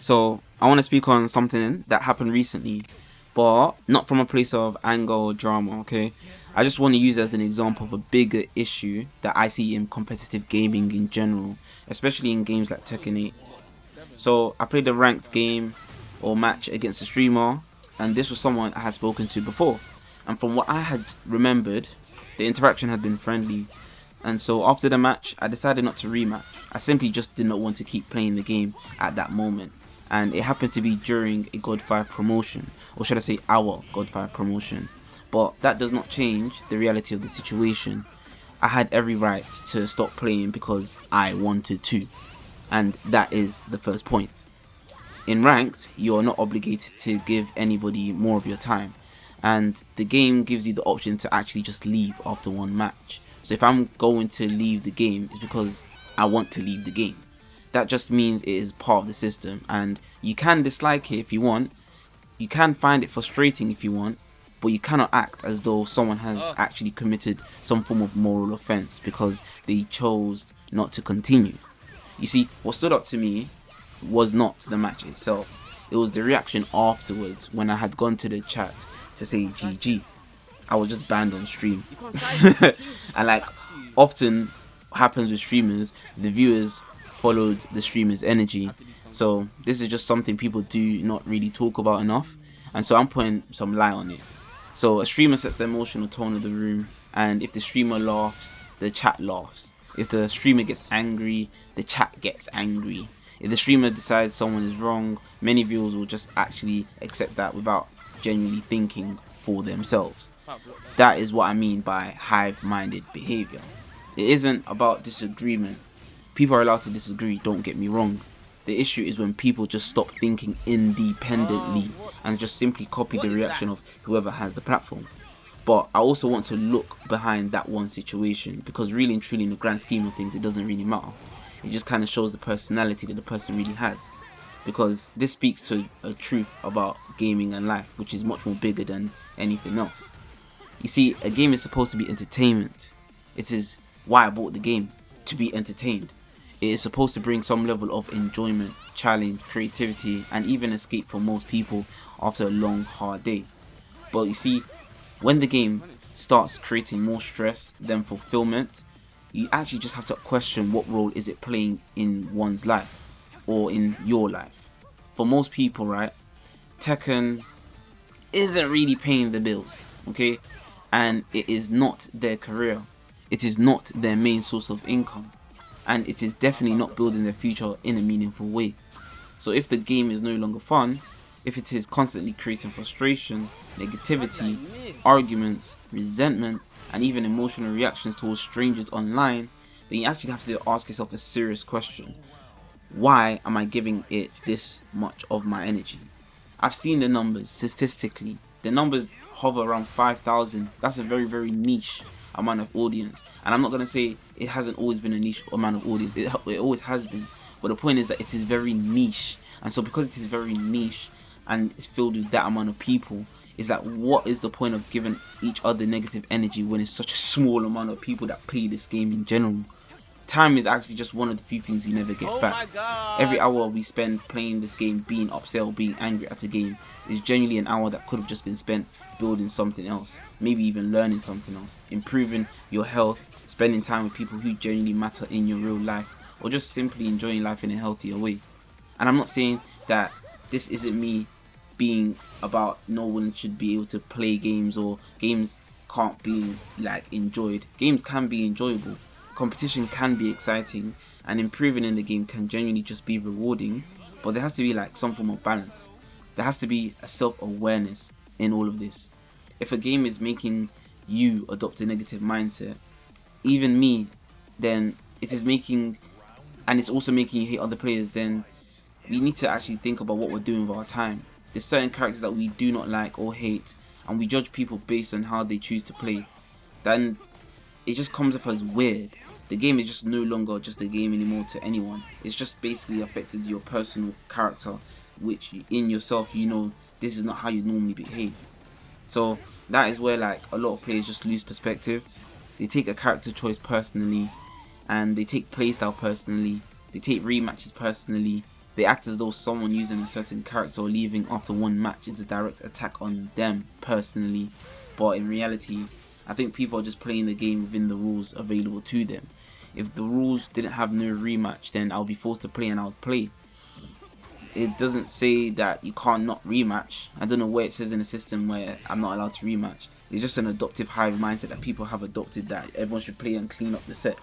So I want to speak on something that happened recently, but not from a place of anger or drama, okay? I just want to use it as an example of a bigger issue that I see in competitive gaming in general, especially in games like Tekken 8. So I played a ranked game or match against a streamer, and this was someone I had spoken to before. And from what I had remembered, the interaction had been friendly. And so after the match, I decided not to rematch. I simply just did not want to keep playing the game at that moment. And it happened to be during a God 5 promotion, or should I say our God 5 promotion. But that does not change the reality of the situation. I had every right to stop playing because I wanted to. And that is the first point. In ranked, you are not obligated to give anybody more of your time. And the game gives you the option to actually just leave after one match. So if I'm going to leave the game, it's because I want to leave the game. That just means it is part of the system, and you can dislike it if you want. You can find it frustrating if you want, but you cannot act as though someone has actually committed some form of moral offense because they chose not to continue. You see, what stood out to me was not the match itself. It was the reaction afterwards when I had gone to the chat to say GG. I was just banned on stream. And like often happens with streamers, the viewers followed the streamer's energy. So this is just something people do not really talk about enough. And so I'm putting some light on it. So a streamer sets the emotional tone of the room, and if the streamer laughs, the chat laughs. If the streamer gets angry, the chat gets angry. If the streamer decides someone is wrong, many viewers will just actually accept that without genuinely thinking for themselves. That is what I mean by hive-minded behavior. It isn't about disagreement. People are allowed to disagree, don't get me wrong. The issue is when people just stop thinking independently and just simply copy the reaction of whoever has the platform. But I also want to look behind that one situation, because really and truly in the grand scheme of things it doesn't really matter. It just kind of shows the personality that the person really has, because this speaks to a truth about gaming and life which is much more bigger than anything else. You see, a game is supposed to be entertainment. It is why I bought the game, to be entertained. It is supposed to bring some level of enjoyment, challenge, creativity, and even escape for most people after a long, hard day. But you see, when the game starts creating more stress than fulfillment, you actually just have to question what role is it playing in one's life, or in your life. For most people, right, Tekken isn't really paying the bills, okay? And it is not their career. It is not their main source of income. And it is definitely not building their future in a meaningful way. So if the game is no longer fun, if it is constantly creating frustration, negativity, arguments, resentment, and even emotional reactions towards strangers online, then you actually have to ask yourself a serious question. Why am I giving it this much of my energy? I've seen the numbers statistically. The numbers hover around 5,000. That's a very, very niche amount of audience. And I'm not going to say it hasn't always been a niche amount of audience. It always has been. But the point is that it is very niche. And so because it is very niche and it's filled with that amount of people, is that what is the point of giving each other negative energy when it's such a small amount of people that play this game in general? Time is actually just one of the few things you never get back. Every hour we spend playing this game, being upset or being angry at a game, is genuinely an hour that could have just been spent building something else, maybe even learning something else, improving your health, spending time with people who genuinely matter in your real life, or just simply enjoying life in a healthier way. And I'm not saying that this isn't me being about no one should be able to play games, or games can't be like enjoyed. Games can be enjoyable. Competition can be exciting, and improving in the game can genuinely just be rewarding, but there has to be like some form of balance. There has to be a self-awareness in all of this. If a game is making you adopt a negative mindset, even me, then it is making, and it's also making you hate other players, then we need to actually think about what we're doing with our time. There's certain characters that we do not like or hate, and we judge people based on how they choose to play. Then it just comes off as weird. The game is just no longer just a game anymore to anyone. It's just basically affected your personal character, which in yourself you know this is not how you normally behave. So that is where like a lot of players just lose perspective. They take a character choice personally, and they take playstyle personally. They take rematches personally, They act as though someone using a certain character or leaving after one match is a direct attack on them personally, but in reality, I think people are just playing the game within the rules available to them. If the rules didn't have no rematch, then I'll be forced to play and I'll play. It doesn't say that you can't not rematch. I don't know where it says in the system where I'm not allowed to rematch. It's just an adoptive hive mindset that people have adopted, that everyone should play and clean up the set.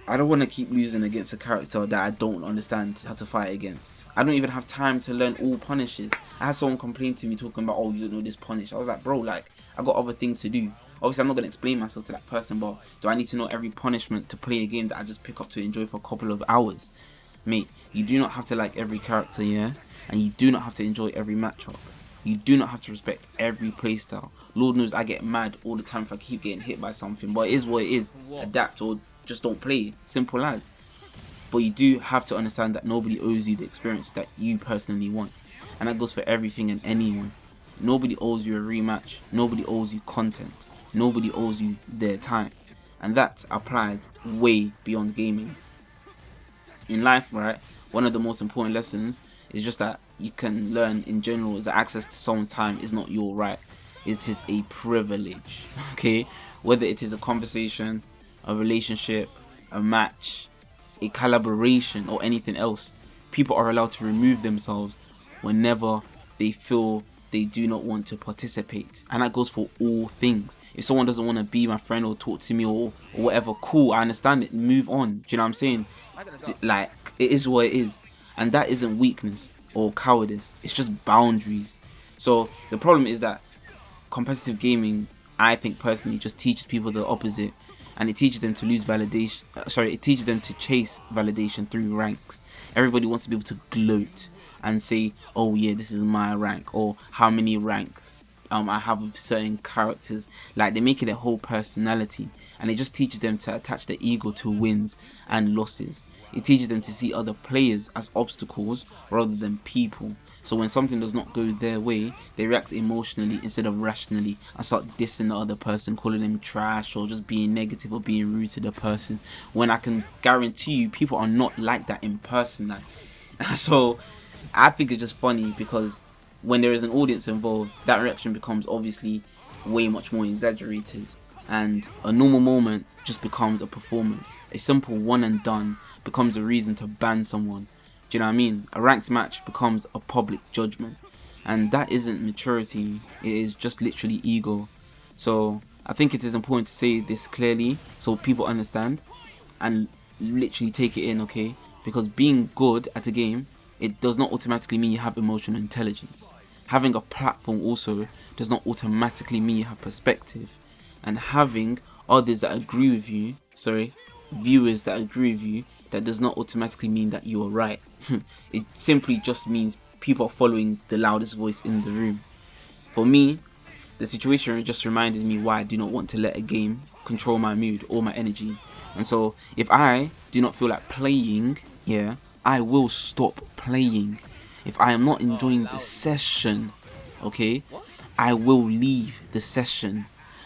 I don't want to keep losing against a character that I don't understand how to fight against. I don't even have time to learn all punishes. I had someone complain to me talking about, oh, you don't know this punish. I was like, bro, like, I got other things to do. Obviously, I'm not going to explain myself to that person, but do I need to know every punishment to play a game that I just pick up to enjoy for a couple of hours? Mate, you do not have to like every character, yeah? And you do not have to enjoy every matchup. You do not have to respect every playstyle. Lord knows I get mad all the time if I keep getting hit by something, but it is what it is. Adapt or just don't play. Simple as. But you do have to understand that nobody owes you the experience that you personally want. And that goes for everything and anyone. Nobody owes you a rematch. Nobody owes you content. Nobody owes you their time. And that applies way beyond gaming. In life, right, one of the most important lessons is just that you can learn in general is that access to someone's time is not your right. It is a privilege, okay? Whether it is a conversation, a relationship, a match, a collaboration, or anything else, people are allowed to remove themselves whenever they feel they do not want to participate. And that goes for all things. If someone doesn't want to be my friend or talk to me or whatever, cool, I understand it, move on. Do you know what I'm saying? Like, it is what it is. And that isn't weakness or cowardice, it's just boundaries. So the problem is that competitive gaming, I think personally, just teaches people the opposite, and it teaches them to lose validation. It teaches them to chase validation through ranks. Everybody wants to be able to gloat and say, "Oh yeah, this is my rank," or how many ranks I have with certain characters. Like, they make it a whole personality, and it just teaches them to attach their ego to wins and losses. It teaches them to see other players as obstacles rather than people. So when something does not go their way, they react emotionally instead of rationally and start dissing the other person, calling them trash or just being negative or being rude to the person. When I can guarantee you, people are not like that in person. So I think it's just funny because when there is an audience involved, that reaction becomes obviously way much more exaggerated, and a normal moment just becomes a performance. A simple one and done becomes a reason to ban someone. Do you know what I mean? A ranked match becomes a public judgment, and that isn't maturity, it is just literally ego. So I think it is important to say this clearly so people understand and literally take it in, okay? Because being good at a game, it does not automatically mean you have emotional intelligence. Having a platform also does not automatically mean you have perspective. And having others that agree with you, viewers that agree with you, that does not automatically mean that you are right. It simply just means people are following the loudest voice in the room. For me, the situation just reminded me why I do not want to let a game control my mood or my energy. And so if I do not feel like playing, yeah, I will stop playing. If I am not enjoying the session, okay, I will leave the session.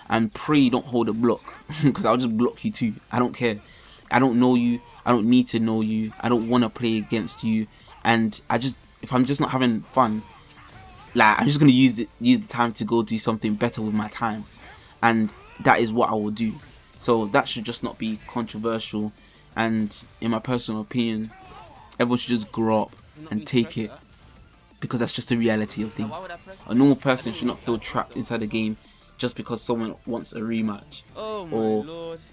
And pray you don't hold a block, because I'll just block you too. I don't care. I don't know you. I don't need to know you. I don't want to play against you. And if I'm just not having fun, like, I'm just gonna use the time to go do something better with my time, and that is what I will do. So that should just not be controversial. And in my personal opinion, everyone should just grow up and take it, because that's just the reality of things. A normal person should not feel trapped inside a game just because someone wants a rematch,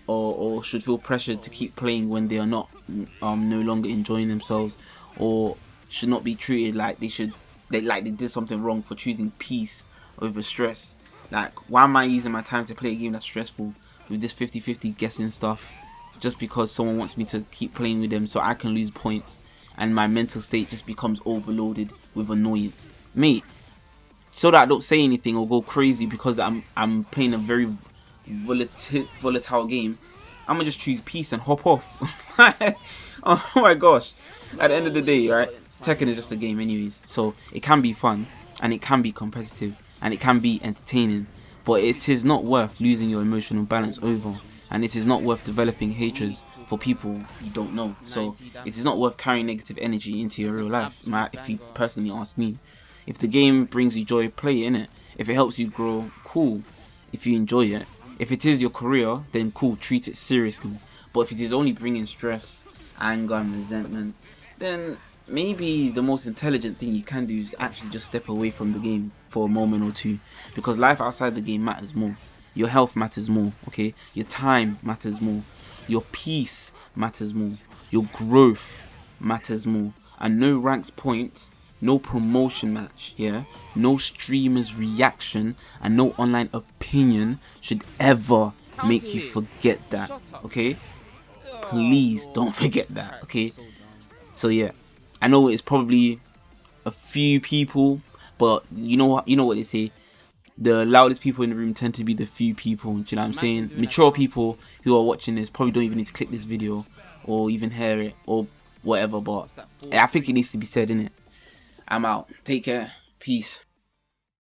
or should feel pressured to keep playing when they are not no longer enjoying themselves, or should not be treated like they did something wrong for choosing peace over stress. Like, why am I using my time to play a game that's stressful with this 50-50 guessing stuff just because someone wants me to keep playing with them so I can lose points and my mental state just becomes overloaded with annoyance, mate? So that I don't say anything or go crazy because I'm playing a very volatile game, I'm gonna just choose peace and hop off. Oh my gosh! At the end of the day, right? Tekken is just a game, anyways. So it can be fun and it can be competitive and it can be entertaining, but it is not worth losing your emotional balance over, and it is not worth developing hatreds for people you don't know. So it is not worth carrying negative energy into your real life. If you personally ask me, if the game brings you joy, play it, innit? If it helps you grow, cool. If you enjoy it, if it is your career, then cool, treat it seriously. But if it is only bringing stress, anger, and resentment, then maybe the most intelligent thing you can do is actually just step away from the game for a moment or two, because life outside the game matters more. Your health matters more, okay? Your time matters more. Your peace matters more. Your growth matters more. And no ranks point, no promotion match, yeah? No streamer's reaction and no online opinion should ever make you forget that, okay? Please don't forget that, okay? So yeah, I know it's probably a few people, but you know what? You know what they say. The loudest people in the room tend to be the few people. Do you know what I'm saying? Mature people who are watching this probably don't even need to click this video or even hear it or whatever. But I think it needs to be said, innit? I'm out. Take care. Peace.